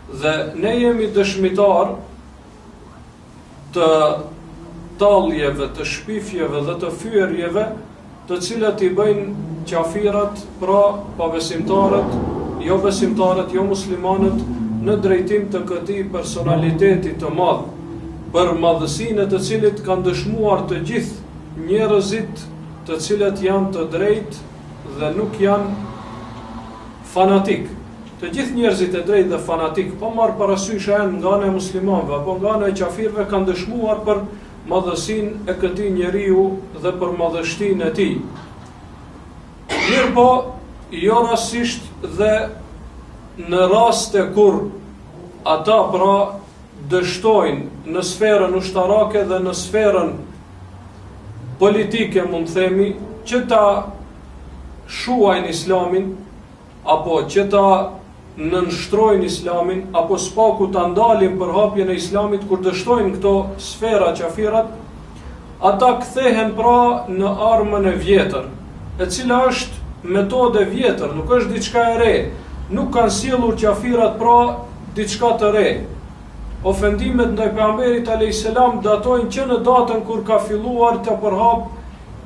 Dhe ne jemi dëshmitar të talljeve, të shpifjeve dhe të fyerjeve të cilat i bëjnë qafirat, pra pabesimtarët, jo besimtarët, jo muslimanët, në drejtim të këtij personaliteti të madh, për madhësinë të cilit kanë dëshmuar të gjithë njerëzit të cilët janë të drejtë dhe nuk janë fanatik. Të gjithë njerëzit e drejtë dhe fanatik, pa marrë parasysh nga ana e muslimanëve apo nga ana e qafirëve, kanë dëshmuar për madhësinë e këtij njeriu dhe për madhështinë e tij. Mirë po, jo rastisht dhe në raste kur ata pra dështojnë në sferën ushtarake dhe në sferën politike, mund të themi, që ta shuajnë islamin, apo që ta nënshtrojnë islamin, apo s'paku ta ndalin për hapjen e islamit, kur dështojnë këto sfera qafirat, ata kthehen pra në armën e vjetër, e cila është metode vjetër, nuk është diçka e re. Nuk kanë sjellur qafirat pra diçka të re. Ofendimet ndaj pejgamberit alayhis salam datojnë që në datën kur ka filluar të përhap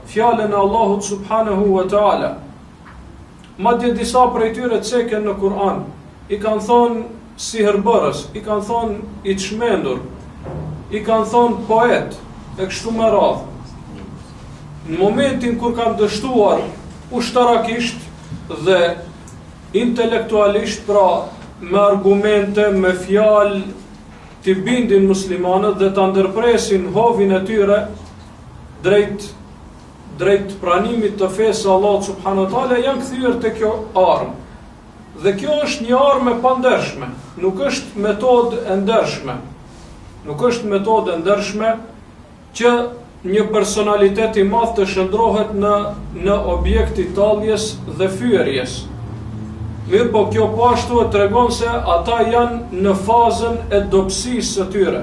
fjalën e Allahut subhanahu wa taala. Madje disa prej tyre ceken në Kur'an, i kanë thonë sihrbërës, i kanë thonë i çmendur, i kanë thonë poet, e kështu me radhë. Në momentin kur kanë dështuar ushtarakisht dhe intelektualisht, pra me argumente, me fjalë, t'i bindin muslimanët dhe ta ndërpresin hovin e tyre drejt pranimit të fesë Allahut subhanahu wa taala, janë kthyer te kjo armë. Dhe kjo është një armë e pandershme, nuk është metodë e ndershme. Nuk është metodë e ndershme që një personalitet i madh të shndrohet në objekt i talljes dhe fyerjes. Mirë po, kjo po ashtu e tregon se ata janë në fazën e dobësisë së tyre.